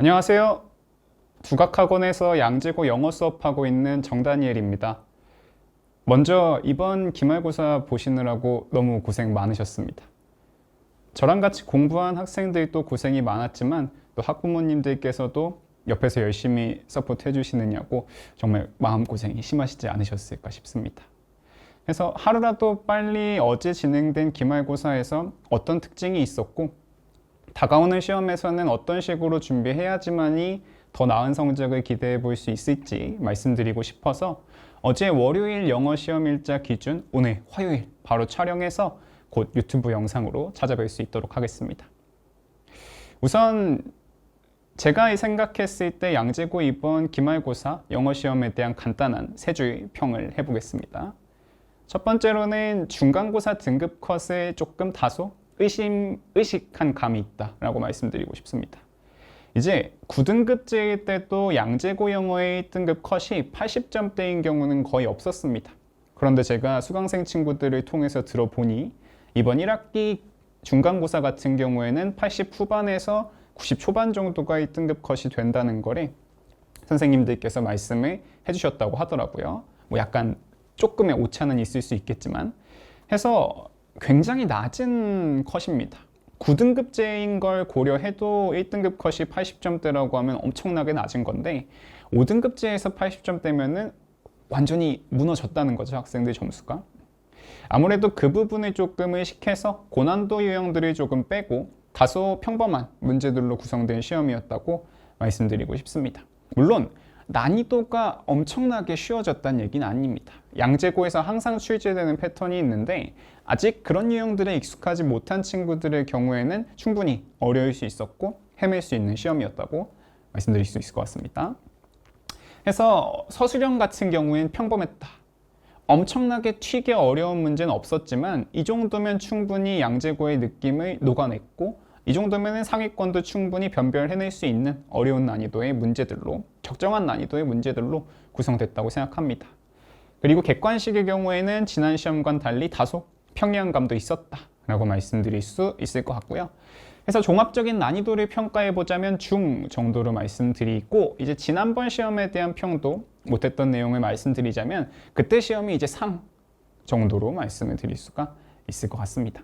안녕하세요. 두각학원에서 양재고 영어 수업하고 있는 정다니엘입니다. 먼저 이번 기말고사 보시느라고 너무 고생 많으셨습니다. 저랑 같이 공부한 학생들도 고생이 많았지만 또 학부모님들께서도 옆에서 열심히 서포트 해주시느냐고 정말 마음고생이 심하시지 않으셨을까 싶습니다. 그래서 하루라도 빨리 어제 진행된 기말고사에서 어떤 특징이 있었고 다가오는 시험에서는 어떤 식으로 준비해야지만이 더 나은 성적을 기대해 볼 수 있을지 말씀드리고 싶어서 어제 월요일 영어 시험 일자 기준 오늘 화요일 바로 촬영해서 곧 유튜브 영상으로 찾아뵐 수 있도록 하겠습니다. 우선 제가 생각했을 때 양재고 이번 기말고사 영어 시험에 대한 간단한 세 줄 평을 해보겠습니다. 첫 번째로는 중간고사 등급 컷에 조금 다소 의식한 감이 있다라고 말씀드리고 싶습니다. 이제 9등급제일 때도 양재고 영어의 1등급 컷이 80점대인 경우는 거의 없었습니다. 그런데 제가 수강생 친구들을 통해서 들어보니 이번 1학기 중간고사 같은 경우에는 80 후반에서 90 초반 정도가 1등급 컷이 된다는 거를 선생님들께서 말씀을 해주셨다고 하더라고요. 뭐 약간 조금의 오차는 있을 수 있겠지만 해서 굉장히 낮은 컷입니다. 9등급제인 걸 고려해도 1등급 컷이 80점대라고 하면 엄청나게 낮은 건데 5등급제에서 80점대면은 완전히 무너졌다는 거죠, 학생들 점수가. 아무래도 그 부분을 조금 의식해서 고난도 유형들을 조금 빼고 다소 평범한 문제들로 구성된 시험이었다고 말씀드리고 싶습니다. 물론 난이도가 엄청나게 쉬워졌다는 얘기는 아닙니다. 양재고에서 항상 출제되는 패턴이 있는데 아직 그런 유형들에 익숙하지 못한 친구들의 경우에는 충분히 어려울 수 있었고 헤맬 수 있는 시험이었다고 말씀드릴 수 있을 것 같습니다. 그래서 서술형 같은 경우엔 평범했다. 엄청나게 튀게 어려운 문제는 없었지만 이 정도면 충분히 양재고의 느낌을 녹아냈고 이 정도면 상위권도 충분히 변별해낼 수 있는 어려운 난이도의 문제들로 적정한 난이도의 문제들로 구성됐다고 생각합니다. 그리고 객관식의 경우에는 지난 시험과는 달리 다소 평이한 감도 있었다라고 말씀드릴 수 있을 것 같고요. 그래서 종합적인 난이도를 평가해 보자면 중 정도로 말씀드리고 이제 지난번 시험에 대한 평도 못했던 내용을 말씀드리자면 그때 시험이 이제 상 정도로 말씀을 드릴 수가 있을 것 같습니다.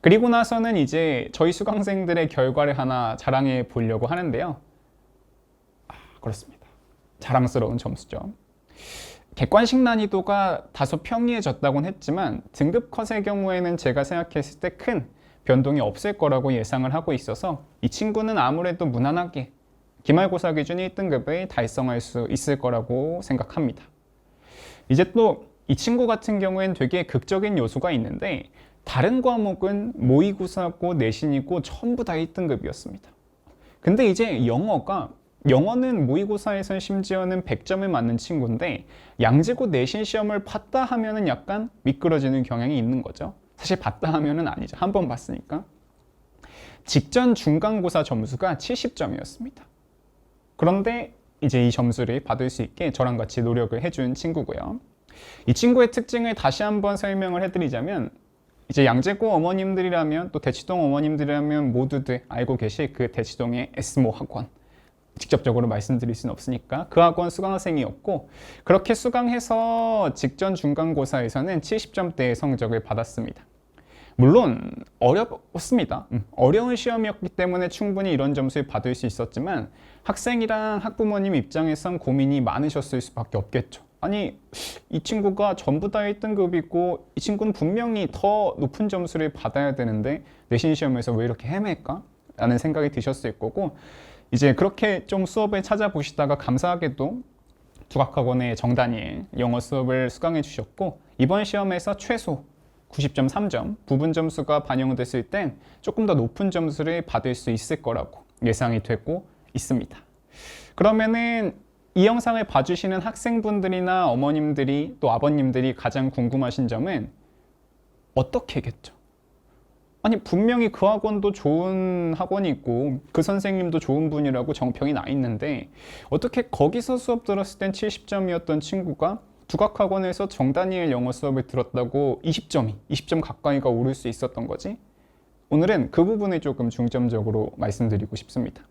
그리고 나서는 이제 저희 수강생들의 결과를 하나 자랑해 보려고 하는데요. 그렇습니다. 자랑스러운 점수죠. 객관식 난이도가 다소 평이해졌다고는 했지만 등급 컷의 경우에는 제가 생각했을 때 큰 변동이 없을 거라고 예상을 하고 있어서 이 친구는 아무래도 무난하게 기말고사 기준 1등급을 달성할 수 있을 거라고 생각합니다. 이제 또 이 친구 같은 경우에는 되게 극적인 요소가 있는데 다른 과목은 모의고사고 내신이고 전부 다 1등급이었습니다. 근데 이제 영어는 모의고사에선 심지어는 100점을 맞는 친구인데 양재고 내신 시험을 봤다 하면은 약간 미끄러지는 경향이 있는 거죠. 사실 봤다 하면은 아니죠. 한 번 봤으니까. 직전 중간고사 점수가 70점이었습니다. 그런데 이제 이 점수를 받을 수 있게 저랑 같이 노력을 해준 친구고요. 이 친구의 특징을 다시 한번 설명을 해드리자면 이제 양재고 어머님들이라면 또 대치동 어머님들이라면 모두들 알고 계실 그 대치동의 에스모 학원 직접적으로 말씀드릴 수는 없으니까 그 학원 수강생이었고 그렇게 수강해서 직전 중간고사에서는 70점대의 성적을 받았습니다. 물론 어렵습니다. 어려운 시험이었기 때문에 충분히 이런 점수를 받을 수 있었지만 학생이랑 학부모님 입장에선 고민이 많으셨을 수밖에 없겠죠. 아니 이 친구가 전부 다 1등급이고 이 친구는 분명히 더 높은 점수를 받아야 되는데 내신 시험에서 왜 이렇게 헤맬까? 라는 생각이 드셨을 거고 이제 그렇게 좀 수업을 찾아보시다가 감사하게도 두각학원의 정다니엘 영어 수업을 수강해 주셨고 이번 시험에서 최소 90.3점 부분 점수가 반영됐을 땐 조금 더 높은 점수를 받을 수 있을 거라고 예상이 되고 있습니다. 그러면은 이 영상을 봐주시는 학생분들이나 어머님들이 또 아버님들이 가장 궁금하신 점은 어떻게겠죠? 아니 분명히 그 학원도 좋은 학원이고 그 선생님도 좋은 분이라고 정평이 나 있는데 어떻게 거기서 수업 들었을 땐 70점이었던 친구가 두각학원에서 정다니엘 영어 수업을 들었다고 20점 가까이가 오를 수 있었던 거지? 오늘은 그 부분을 조금 중점적으로 말씀드리고 싶습니다.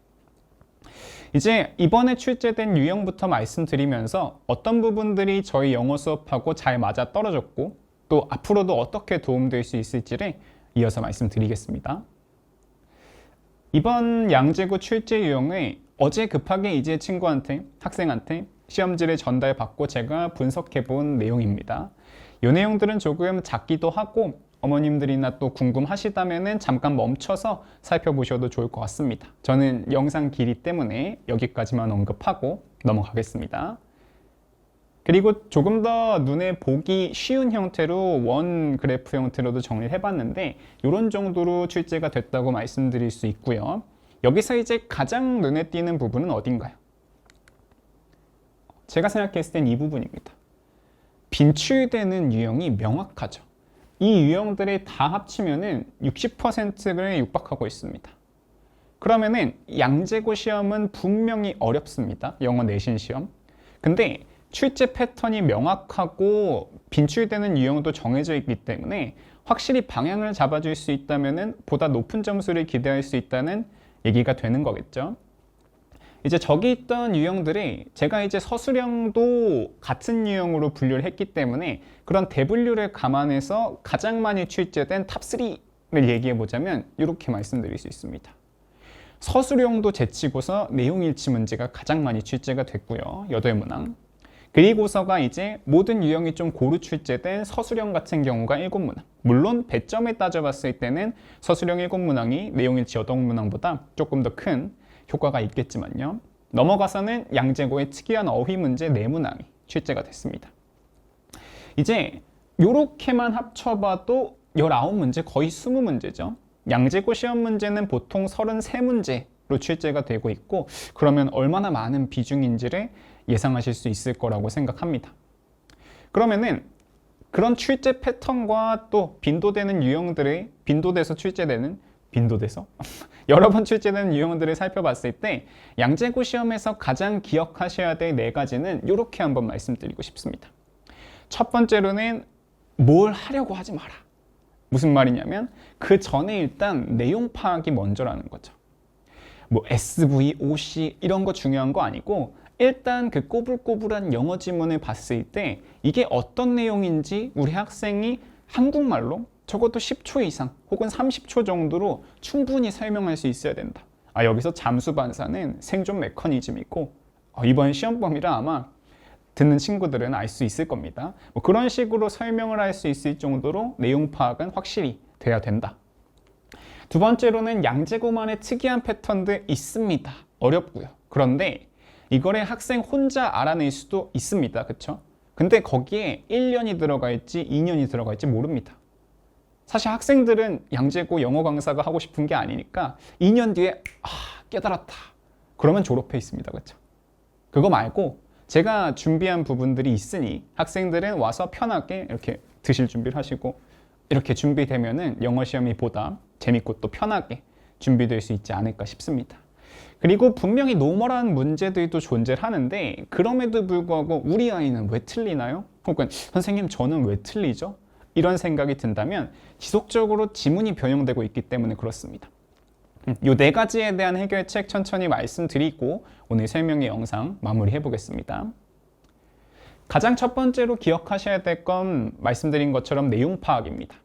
이제 이번에 출제된 유형부터 말씀드리면서 어떤 부분들이 저희 영어 수업하고 잘 맞아 떨어졌고 또 앞으로도 어떻게 도움될 수 있을지를 이어서 말씀드리겠습니다. 이번 양재구 출제 유형을 어제 급하게 이제 친구한테, 학생한테 시험지를 전달받고 제가 분석해 본 내용입니다. 이 내용들은 조금 작기도 하고 어머님들이나 또 궁금하시다면 잠깐 멈춰서 살펴보셔도 좋을 것 같습니다. 저는 영상 길이 때문에 여기까지만 언급하고 넘어가겠습니다. 그리고 조금 더 눈에 보기 쉬운 형태로 원 그래프 형태로도 정리를 해봤는데 이런 정도로 출제가 됐다고 말씀드릴 수 있고요. 여기서 이제 가장 눈에 띄는 부분은 어딘가요? 제가 생각했을 땐 이 부분입니다. 빈출되는 유형이 명확하죠. 이 유형들이 다 합치면은 60%를 육박하고 있습니다. 그러면은 양재고 시험은 분명히 어렵습니다. 영어 내신 시험. 근데 출제 패턴이 명확하고 빈출되는 유형도 정해져 있기 때문에 확실히 방향을 잡아줄 수 있다면은 보다 높은 점수를 기대할 수 있다는 얘기가 되는 거겠죠. 이제 저기 있던 유형들이 제가 이제 서술형도 같은 유형으로 분류를 했기 때문에 그런 대분류를 감안해서 가장 많이 출제된 탑3를 얘기해 보자면 이렇게 말씀드릴 수 있습니다. 서술형도 제치고서 내용 일치 문제가 가장 많이 출제가 됐고요. 8문항. 그리고서가 이제 모든 유형이 좀 고루 출제된 서술형 같은 경우가 7문항. 물론 배점에 따져봤을 때는 서술형 7문항이 내용 일치 8문항보다 조금 더 큰 효과가 있겠지만요. 넘어가서는 양재고의 특이한 어휘 문제 4문항이 출제가 됐습니다. 이제 요렇게만 합쳐봐도 19문제, 거의 20문제죠. 양재고 시험 문제는 보통 33문제로 출제가 되고 있고 그러면 얼마나 많은 비중인지를 예상하실 수 있을 거라고 생각합니다. 그러면은 그런 출제 패턴과 또 빈도되는 유형들의 빈도돼서 출제되는 빈도돼서 여러 번 출제되는 유형들을 살펴봤을 때 양재고 시험에서 가장 기억하셔야 될 4가지는 이렇게 한번 말씀드리고 싶습니다. 첫 번째로는 뭘 하려고 하지 마라. 무슨 말이냐면 그 전에 일단 내용 파악이 먼저라는 거죠. 뭐 SV, OC 이런 거 중요한 거 아니고 일단 그 꼬불꼬불한 영어 지문을 봤을 때 이게 어떤 내용인지 우리 학생이 한국말로 적어도 10초 이상 혹은 30초 정도로 충분히 설명할 수 있어야 된다. 여기서 잠수 반사는 생존 메커니즘이고 이번 시험 범위라 아마 듣는 친구들은 알 수 있을 겁니다. 뭐 그런 식으로 설명을 할 수 있을 정도로 내용 파악은 확실히 돼야 된다. 두 번째로는 양재고만의 특이한 패턴도 있습니다. 어렵고요. 그런데 이거를 학생 혼자 알아낼 수도 있습니다. 그렇죠? 근데 거기에 1년이 들어가 있지 2년이 들어가 있지 모릅니다. 사실 학생들은 양재고 영어 강사가 하고 싶은 게 아니니까 2년 뒤에 깨달았다. 그러면 졸업해 있습니다. 그렇죠? 그거 말고 제가 준비한 부분들이 있으니 학생들은 와서 편하게 이렇게 드실 준비를 하시고 이렇게 준비되면은 영어 시험이 보다 재밌고 또 편하게 준비될 수 있지 않을까 싶습니다. 그리고 분명히 노멀한 문제들도 존재를 하는데 그럼에도 불구하고 우리 아이는 왜 틀리나요? 혹은 선생님 저는 왜 틀리죠? 이런 생각이 든다면 지속적으로 지문이 변형되고 있기 때문에 그렇습니다. 이 4가지에 대한 해결책 천천히 말씀드리고 오늘 설명의 영상 마무리해 보겠습니다. 가장 첫 번째로 기억하셔야 될 건 말씀드린 것처럼 내용 파악입니다.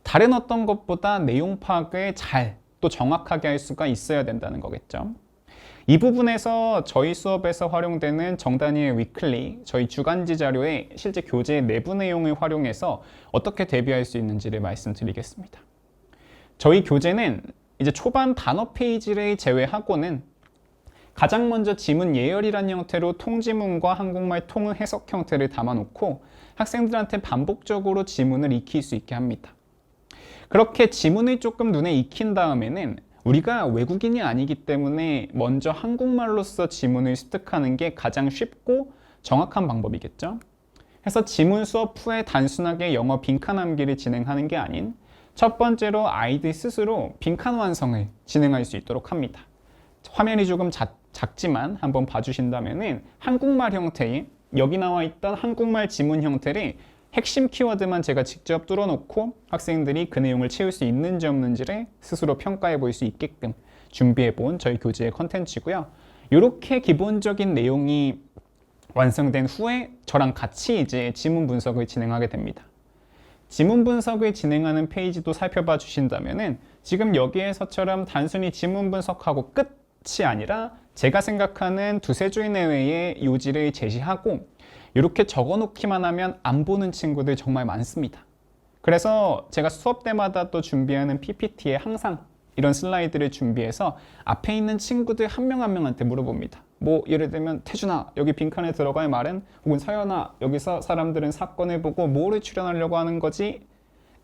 다른 어떤 것보다 내용 파악을 잘 또 정확하게 할 수가 있어야 된다는 거겠죠. 이 부분에서 저희 수업에서 활용되는 정다니엘 위클리 저희 주간지 자료의 실제 교재 내부 내용을 활용해서 어떻게 대비할 수 있는지를 말씀드리겠습니다. 저희 교재는 이제 초반 단어 페이지를 제외하고는 가장 먼저 지문 예열이라는 형태로 통지문과 한국말 통응 해석 형태를 담아놓고 학생들한테 반복적으로 지문을 익힐 수 있게 합니다. 그렇게 지문을 조금 눈에 익힌 다음에는 우리가 외국인이 아니기 때문에 먼저 한국말로써 지문을 습득하는 게 가장 쉽고 정확한 방법이겠죠. 그래서 지문 수업 후에 단순하게 영어 빈칸 암기를 진행하는 게 아닌 첫 번째로 아이들 스스로 빈칸 완성을 진행할 수 있도록 합니다. 화면이 조금 작지만 한번 봐주신다면 한국말 형태의 여기 나와 있던 한국말 지문 형태를 핵심 키워드만 제가 직접 뚫어놓고 학생들이 그 내용을 채울 수 있는지 없는지를 스스로 평가해 볼 수 있게끔 준비해 본 저희 교재의 컨텐츠고요. 이렇게 기본적인 내용이 완성된 후에 저랑 같이 이제 지문 분석을 진행하게 됩니다. 지문 분석을 진행하는 페이지도 살펴봐 주신다면은 지금 여기에서처럼 단순히 지문 분석하고 끝이 아니라 제가 생각하는 두세 줄 내외의 요지를 제시하고 이렇게 적어 놓기만 하면 안 보는 친구들 정말 많습니다. 그래서 제가 수업 때마다 또 준비하는 PPT에 항상 이런 슬라이드를 준비해서 앞에 있는 친구들 한 명 한 명한테 물어봅니다. 뭐 예를 들면 태준아 여기 빈칸에 들어갈 말은, 혹은 서연아 여기서 사람들은 사건을 보고 뭐를 추론하려고 하는 거지,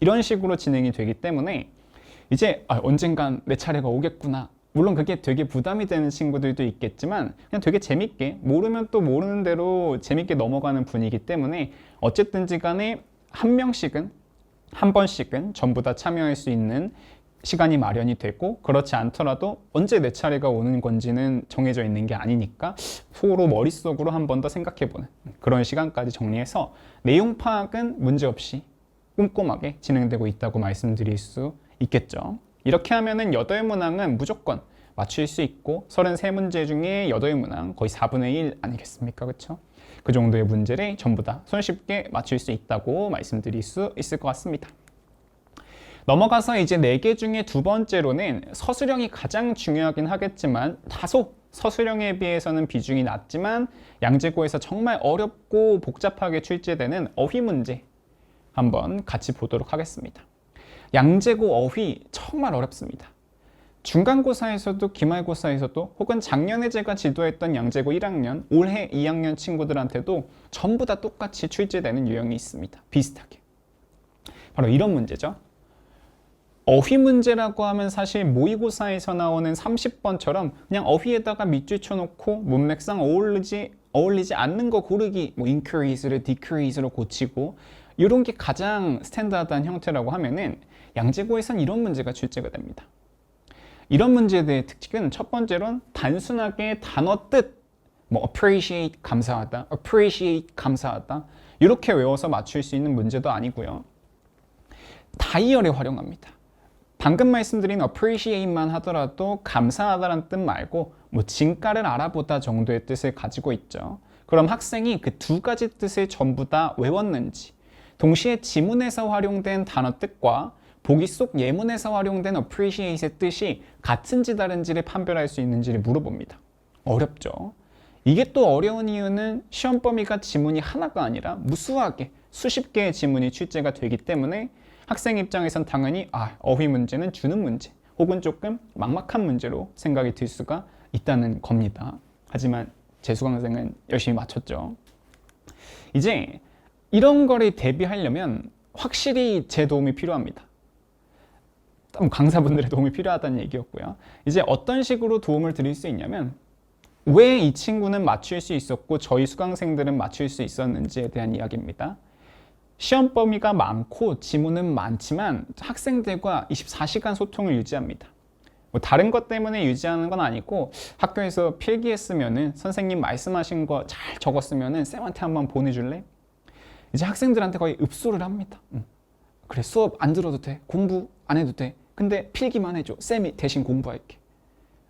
이런 식으로 진행이 되기 때문에 이제 언젠간 내 차례가 오겠구나, 물론 그게 되게 부담이 되는 친구들도 있겠지만 그냥 되게 재밌게, 모르면 또 모르는 대로 재밌게 넘어가는 분위기 때문에 어쨌든지 간에 한 명씩은, 한 번씩은 전부 다 참여할 수 있는 시간이 마련이 되고, 그렇지 않더라도 언제 내 차례가 오는 건지는 정해져 있는 게 아니니까 서로 머릿속으로 한 번 더 생각해보는 그런 시간까지 정리해서 내용 파악은 문제없이 꼼꼼하게 진행되고 있다고 말씀드릴 수 있겠죠. 이렇게 하면은 8문항은 무조건 맞출 수 있고 33문제 중에 8문항 거의 4분의 1 아니겠습니까? 그렇죠? 그 정도의 문제를 전부 다 손쉽게 맞출 수 있다고 말씀드릴 수 있을 것 같습니다. 넘어가서 이제 4개 중에 두 번째로는 서술형이 가장 중요하긴 하겠지만 다소 서술형에 비해서는 비중이 낮지만 양재고에서 정말 어렵고 복잡하게 출제되는 어휘 문제 한번 같이 보도록 하겠습니다. 양재고 어휘 정말 어렵습니다. 중간고사에서도 기말고사에서도, 혹은 작년에 제가 지도했던 양재고 1학년, 올해 2학년 친구들한테도 전부 다 똑같이 출제되는 유형이 있습니다. 비슷하게. 바로 이런 문제죠. 어휘 문제라고 하면 사실 모의고사에서 나오는 30번처럼 그냥 어휘에다가 밑줄 쳐놓고 문맥상 어울리지 않는 거 고르기, 뭐 increase를 decrease로 고치고, 이런 게 가장 스탠다드한 형태라고 하면은 양재고에선 이런 문제가 출제가 됩니다. 이런 문제에 대해 특징은 첫 번째로는 단순하게 단어 뜻, 뭐 appreciate 감사하다, appreciate 감사하다 이렇게 외워서 맞출 수 있는 문제도 아니고요. 다이어를 활용합니다. 방금 말씀드린 appreciate만 하더라도 감사하다는 뜻 말고 뭐 진가를 알아보다 정도의 뜻을 가지고 있죠. 그럼 학생이 그 두 가지 뜻을 전부 다 외웠는지, 동시에 지문에서 활용된 단어 뜻과 보기 속 예문에서 활용된 appreciate의 뜻이 같은지 다른지를 판별할 수 있는지를 물어봅니다. 어렵죠. 이게 또 어려운 이유는 시험 범위가 지문이 하나가 아니라 무수하게 수십 개의 지문이 출제가 되기 때문에 학생 입장에선 당연히 어휘 문제는 주는 문제, 혹은 조금 막막한 문제로 생각이 들 수가 있다는 겁니다. 하지만 제 수강생은 열심히 맞췄죠. 이제 이런 거를 대비하려면 확실히 제 도움이 필요합니다. 강사분들의 도움이 필요하다는 얘기였고요. 이제 어떤 식으로 도움을 드릴 수 있냐면, 왜 이 친구는 맞출 수 있었고 저희 수강생들은 맞출 수 있었는지에 대한 이야기입니다. 시험 범위가 많고 지문은 많지만 학생들과 24시간 소통을 유지합니다. 뭐 다른 것 때문에 유지하는 건 아니고, 학교에서 필기했으면은 선생님 말씀하신 거 잘 적었으면은 쌤한테 한번 보내줄래? 이제 학생들한테 거의 읍소를 합니다. 그래, 수업 안 들어도 돼, 공부 안 해도 돼, 근데 필기만 해줘, 쌤이 대신 공부할게.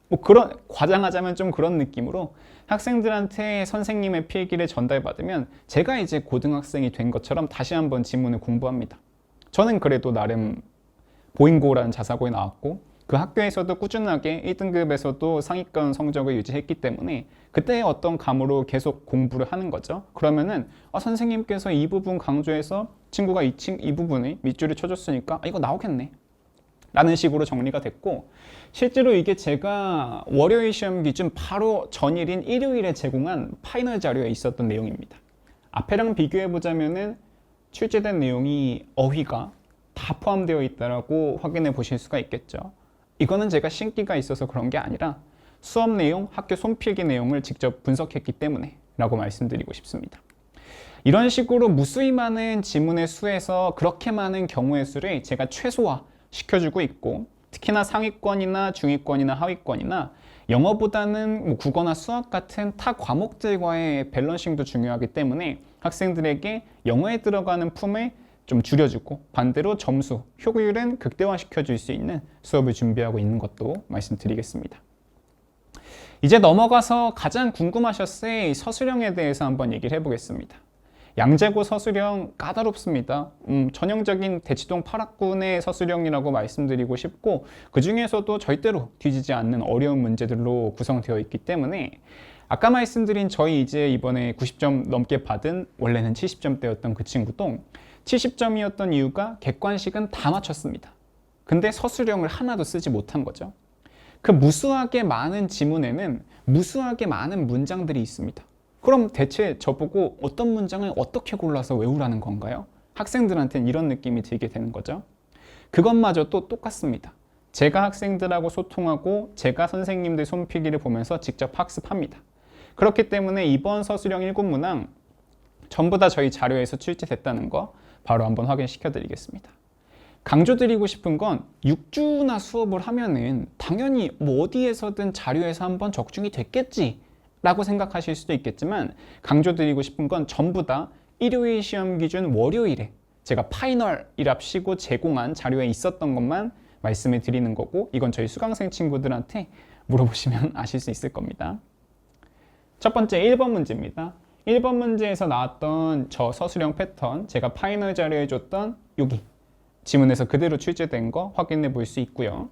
뭐 그런, 과장하자면 좀 그런 느낌으로 학생들한테 선생님의 필기를 전달받으면 제가 이제 고등학생이 된 것처럼 다시 한번 지문을 공부합니다. 저는 그래도 나름 보잉고라는 자사고에 나왔고 그 학교에서도 꾸준하게 1등급에서도 상위권 성적을 유지했기 때문에 그때의 어떤 감으로 계속 공부를 하는 거죠. 그러면은 선생님께서 이 부분 강조해서 친구가 이 부분에 밑줄을 쳐줬으니까 이거 나오겠네 라는 식으로 정리가 됐고, 실제로 이게 제가 월요일 시험 기준 바로 전일인 일요일에 제공한 파이널 자료에 있었던 내용입니다. 앞에랑 비교해 보자면은 출제된 내용이 어휘가 다 포함되어 있다라고 확인해 보실 수가 있겠죠. 이거는 제가 신기가 있어서 그런 게 아니라 수업 내용, 학교 손필기 내용을 직접 분석했기 때문에 라고 말씀드리고 싶습니다. 이런 식으로 무수히 많은 지문의 수에서 그렇게 많은 경우의 수를 제가 최소화 시켜주고 있고, 특히나 상위권이나 중위권이나 하위권이나 영어보다는 뭐 국어나 수학 같은 타 과목들과의 밸런싱도 중요하기 때문에 학생들에게 영어에 들어가는 품을 좀 줄여주고 반대로 점수, 효율은 극대화시켜 줄 수 있는 수업을 준비하고 있는 것도 말씀드리겠습니다. 이제 넘어가서 가장 궁금하셨을 서술형에 대해서 한번 얘기를 해보겠습니다. 양재고 서술형 까다롭습니다. 전형적인 대치동 8학군의 서술형이라고 말씀드리고 싶고, 그 중에서도 절대로 뒤지지 않는 어려운 문제들로 구성되어 있기 때문에 아까 말씀드린 저희 이제 이번에 90점 넘게 받은, 원래는 70점대였던 그 친구도 70점이었던 이유가 객관식은 다 맞췄습니다. 근데 서술형을 하나도 쓰지 못한 거죠. 그 무수하게 많은 지문에는 무수하게 많은 문장들이 있습니다. 그럼 대체 저보고 어떤 문장을 어떻게 골라서 외우라는 건가요? 학생들한테는 이런 느낌이 들게 되는 거죠. 그것마저도 똑같습니다. 제가 학생들하고 소통하고 제가 선생님들 손필기를 보면서 직접 학습합니다. 그렇기 때문에 이번 서술형 1군문항 전부 다 저희 자료에서 출제됐다는 거 바로 한번 확인시켜 드리겠습니다. 강조드리고 싶은 건 6주나 수업을 하면은 당연히 뭐 어디에서든 자료에서 한번 적중이 됐겠지 라고 생각하실 수도 있겠지만, 강조드리고 싶은 건 전부 다 일요일 시험 기준 월요일에 제가 파이널이랍시고 제공한 자료에 있었던 것만 말씀을 드리는 거고, 이건 저희 수강생 친구들한테 물어보시면 아실 수 있을 겁니다. 첫 번째 1번 문제입니다. 1번 문제에서 나왔던 저 서술형 패턴, 제가 파이널 자료에 줬던 여기 지문에서 그대로 출제된 거 확인해 볼 수 있고요.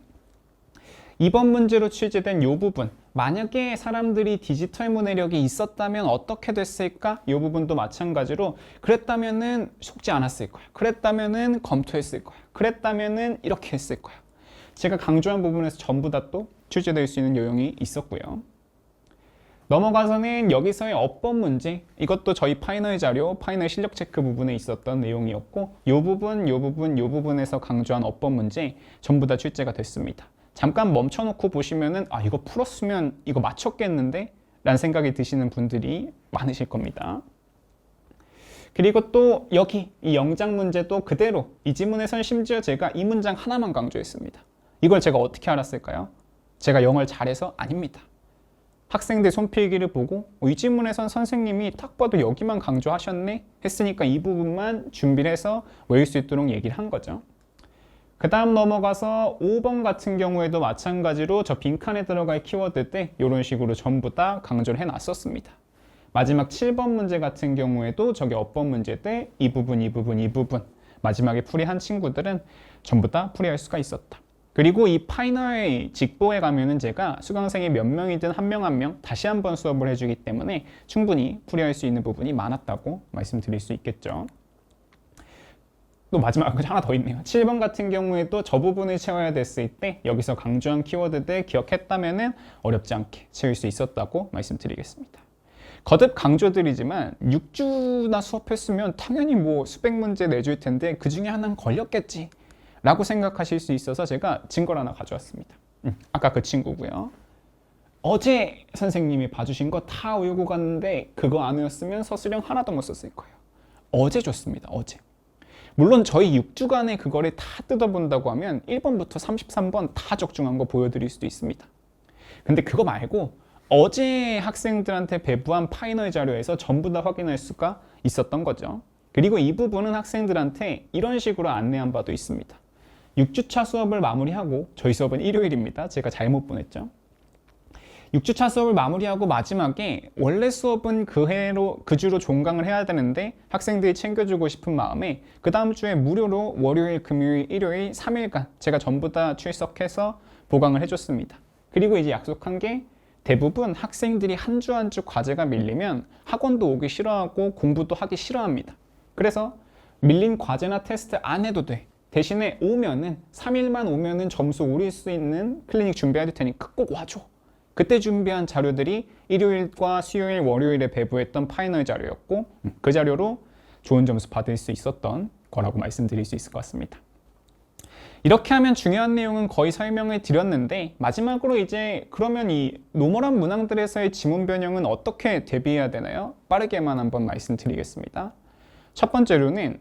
2번 문제로 출제된 이 부분, 만약에 사람들이 디지털 문해력이 있었다면 어떻게 됐을까? 이 부분도 마찬가지로 그랬다면은 속지 않았을 거야, 그랬다면은 검토했을 거야, 그랬다면은 이렇게 했을 거야. 제가 강조한 부분에서 전부 다 또 출제될 수 있는 요령이 있었고요. 넘어가서는 여기서의 어법 문제, 이것도 저희 파이널 자료, 파이널 실력 체크 부분에 있었던 내용이었고, 이 부분에서 강조한 어법 문제 전부 다 출제가 됐습니다. 잠깐 멈춰놓고 보시면은 아, 이거 풀었으면 이거 맞췄겠는데? 라는 생각이 드시는 분들이 많으실 겁니다. 그리고 또 여기 이 영장 문제도 그대로 이 지문에선 심지어 제가 이 문장 하나만 강조했습니다. 이걸 제가 어떻게 알았을까요? 제가 영어를 잘해서? 아닙니다. 학생들 손필기를 보고 이 지문에선 선생님이 딱 봐도 여기만 강조하셨네 했으니까 이 부분만 준비를 해서 외울 수 있도록 얘기를 한 거죠. 그 다음 넘어가서 5번 같은 경우에도 마찬가지로 저 빈칸에 들어갈 키워드 때 이런 식으로 전부 다 강조를 해놨었습니다. 마지막 7번 문제 같은 경우에도 저게 어법 문제 때 이 부분 마지막에 풀이한 친구들은 전부 다 풀이할 수가 있었다. 그리고 이 파이널 직보에 가면은 제가 수강생이 몇 명이든 한 명 한 명 다시 한번 수업을 해주기 때문에 충분히 풀이할 수 있는 부분이 많았다고 말씀드릴 수 있겠죠. 또 마지막 하나 더 있네요. 7번 같은 경우에도 저 부분을 채워야 됐을 때 여기서 강조한 키워드들 기억했다면은 어렵지 않게 채울 수 있었다고 말씀드리겠습니다. 거듭 강조드리지만 6주나 수업했으면 당연히 뭐 수백 문제 내줄 텐데 그 중에 하나는 걸렸겠지 라고 생각하실 수 있어서 제가 증거를 하나 가져왔습니다. 아까 그 친구고요. 어제 선생님이 봐주신 거 다 외우고 갔는데 그거 안 외웠으면 서술형 하나도 못 썼을 거예요. 어제 줬습니다. 어제. 물론 저희 6주간에 그거를 다 뜯어본다고 하면 1번부터 33번 다 적중한 거 보여드릴 수도 있습니다. 근데 그거 말고 어제 학생들한테 배부한 파이널 자료에서 전부 다 확인할 수가 있었던 거죠. 그리고 이 부분은 학생들한테 이런 식으로 안내한 바도 있습니다. 6주차 수업을 마무리하고, 저희 수업은 일요일입니다. 제가 잘못 보냈죠. 6주차 수업을 마무리하고 마지막에 원래 수업은 그 주로 종강을 해야 되는데 학생들이 챙겨주고 싶은 마음에 그 다음 주에 무료로 월요일, 금요일, 일요일 3일간 제가 전부 다 출석해서 보강을 해줬습니다. 그리고 이제 약속한 게 대부분 학생들이 한 주 한 주 과제가 밀리면 학원도 오기 싫어하고 공부도 하기 싫어합니다. 그래서 밀린 과제나 테스트 안 해도 돼. 대신에 오면은 3일만 오면은 점수 오를 수 있는 클리닉 준비해야 될 테니까 꼭 와줘. 그때 준비한 자료들이 일요일과 수요일, 월요일에 배부했던 파이널 자료였고 그 자료로 좋은 점수 받을 수 있었던 거라고 말씀드릴 수 있을 것 같습니다. 이렇게 하면 중요한 내용은 거의 설명을 드렸는데, 마지막으로 이제 그러면 이 노멀한 문항들에서의 지문 변형은 어떻게 대비해야 되나요? 빠르게만 한번 말씀드리겠습니다. 첫 번째로는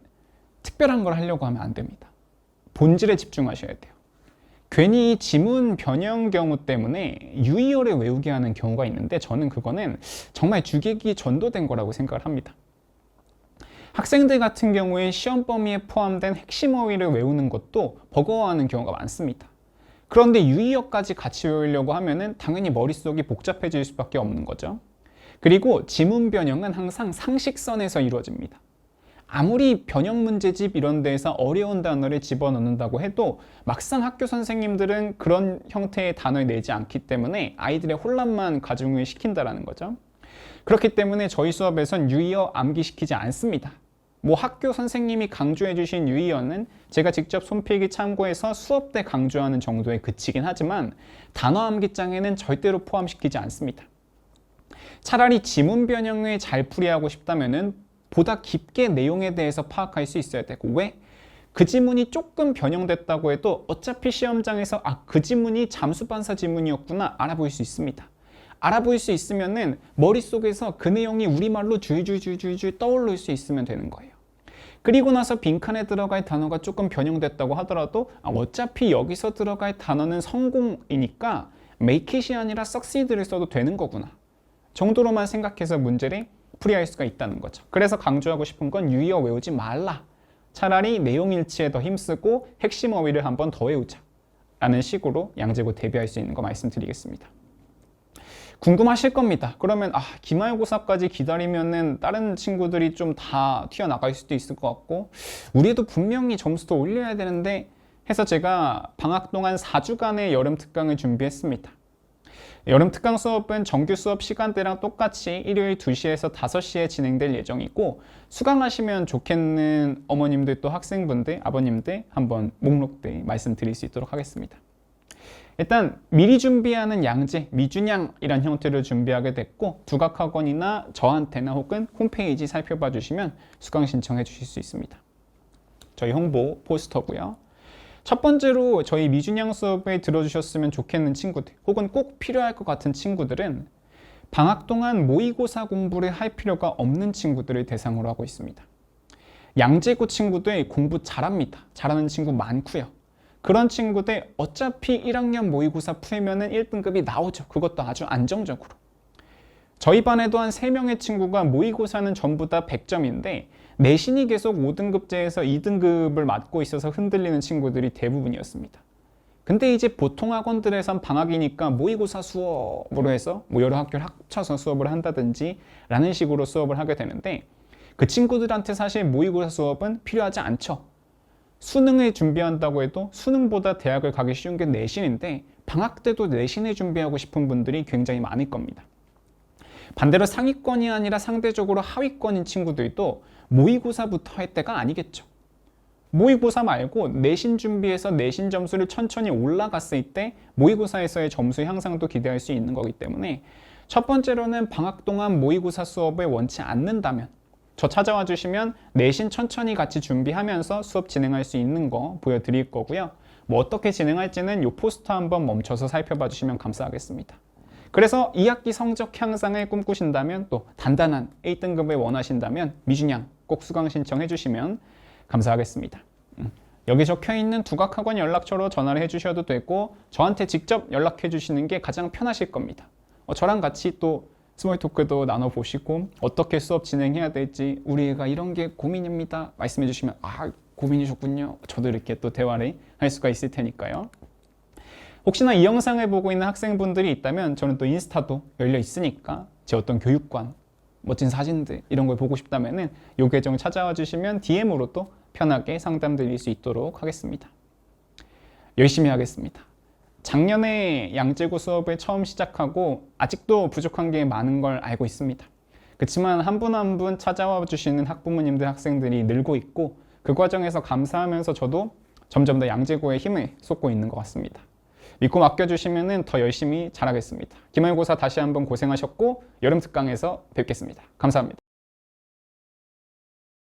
특별한 걸 하려고 하면 안 됩니다. 본질에 집중하셔야 돼요. 괜히 지문 변형 경우 때문에 유의어를 외우게 하는 경우가 있는데 저는 그거는 정말 주객이 전도된 거라고 생각을 합니다. 학생들 같은 경우에 시험 범위에 포함된 핵심 어휘를 외우는 것도 버거워하는 경우가 많습니다. 그런데 유의어까지 같이 외우려고 하면은 당연히 머릿속이 복잡해질 수밖에 없는 거죠. 그리고 지문 변형은 항상 상식선에서 이루어집니다. 아무리 변형 문제집 이런 데에서 어려운 단어를 집어넣는다고 해도 막상 학교 선생님들은 그런 형태의 단어를 내지 않기 때문에 아이들의 혼란만 가중을 시킨다라는 거죠. 그렇기 때문에 저희 수업에선 유의어 암기시키지 않습니다. 뭐 학교 선생님이 강조해 주신 유의어는 제가 직접 손필기 참고해서 수업 때 강조하는 정도에 그치긴 하지만 단어 암기장에는 절대로 포함시키지 않습니다. 차라리 지문 변형을 잘 풀이하고 싶다면은 보다 깊게 내용에 대해서 파악할 수 있어야 되고, 왜? 그 지문이 조금 변형됐다고 해도 어차피 시험장에서 그 지문이 잠수반사 지문이었구나 알아볼 수 있습니다. 알아볼 수 있으면은 머릿속에서 그 내용이 우리말로 줄줄줄줄줄 떠오를 수 있으면 되는 거예요. 그리고 나서 빈칸에 들어갈 단어가 조금 변형됐다고 하더라도 어차피 여기서 들어갈 단어는 성공이니까 make it이 아니라 succeed를 써도 되는 거구나 정도로만 생각해서 문제를 풀이할 수가 있다는 거죠. 그래서 강조하고 싶은 건 유의어 외우지 말라. 차라리 내용 일치에 더 힘쓰고 핵심 어휘를 한번 더 외우자 라는 식으로 양재고 대비할 수 있는 거 말씀드리겠습니다. 궁금하실 겁니다. 그러면 기말고사까지 기다리면은 다른 친구들이 좀 다 튀어나갈 수도 있을 것 같고 우리도 분명히 점수도 올려야 되는데 해서 제가 방학 동안 4주간의 여름 특강을 준비했습니다. 여름 특강 수업은 정규 수업 시간대랑 똑같이 일요일 2시에서 5시에 진행될 예정이고 수강하시면 좋겠는 어머님들 또 학생분들, 아버님들 한번 목록들 말씀드릴 수 있도록 하겠습니다. 일단 미리 준비하는 양재, 미준양이란 형태를 준비하게 됐고 두각학원이나 저한테나 혹은 홈페이지 살펴봐 주시면 수강 신청해 주실 수 있습니다. 저희 홍보 포스터고요. 첫 번째로 저희 미준양 수업에 들어주셨으면 좋겠는 친구들 혹은 꼭 필요할 것 같은 친구들은 방학 동안 모의고사 공부를 할 필요가 없는 친구들을 대상으로 하고 있습니다. 양재고 친구들 공부 잘합니다. 잘하는 친구 많고요. 그런 친구들 어차피 1학년 모의고사 풀면은 1등급이 나오죠. 그것도 아주 안정적으로. 저희 반에도 한 3명의 친구가 모의고사는 전부 다 100점인데 내신이 계속 5등급제에서 2등급을 맞고 있어서 흔들리는 친구들이 대부분이었습니다. 근데 이제 보통 학원들에선 방학이니까 모의고사 수업으로 해서 여러 학교를 합쳐서 수업을 한다든지 라는 식으로 수업을 하게 되는데 그 친구들한테 사실 모의고사 수업은 필요하지 않죠. 수능을 준비한다고 해도 수능보다 대학을 가기 쉬운 게 내신인데 방학 때도 내신을 준비하고 싶은 분들이 굉장히 많을 겁니다. 반대로 상위권이 아니라 상대적으로 하위권인 친구들도 모의고사부터 할 때가 아니겠죠. 모의고사 말고 내신 준비해서 내신 점수를 천천히 올라갔을 때 모의고사에서의 점수 향상도 기대할 수 있는 거기 때문에 첫 번째로는 방학 동안 모의고사 수업을 원치 않는다면 저 찾아와 주시면 내신 천천히 같이 준비하면서 수업 진행할 수 있는 거 보여드릴 거고요. 어떻게 진행할지는 이 포스터 한번 멈춰서 살펴봐 주시면 감사하겠습니다. 그래서 2학기 성적 향상을 꿈꾸신다면 또 단단한 1등급을 원하신다면 미준양 꼭 수강 신청해 주시면 감사하겠습니다. 여기 적혀있는 두각학원 연락처로 전화를 해주셔도 되고 저한테 직접 연락해 주시는 게 가장 편하실 겁니다. 저랑 같이 또 스몰 토크도 나눠보시고 어떻게 수업 진행해야 될지 우리 애가 이런 게 고민입니다 말씀해 주시면 고민이셨군요. 저도 이렇게 또 대화를 할 수가 있을 테니까요. 혹시나 이 영상을 보고 있는 학생분들이 있다면 저는 또 인스타도 열려 있으니까 제 어떤 교육관, 멋진 사진들 이런 걸 보고 싶다면은 요 계정 찾아와 주시면 DM으로 또 편하게 상담 드릴 수 있도록 하겠습니다. 열심히 하겠습니다. 작년에 양재고 수업을 처음 시작하고 아직도 부족한 게 많은 걸 알고 있습니다. 그렇지만 한 분 한 분 찾아와 주시는 학부모님들, 학생들이 늘고 있고 그 과정에서 감사하면서 저도 점점 더 양재고에 힘을 쏟고 있는 것 같습니다. 믿고 맡겨주시면 더 열심히 잘하겠습니다. 기말고사 다시 한번 고생하셨고 여름 특강에서 뵙겠습니다. 감사합니다.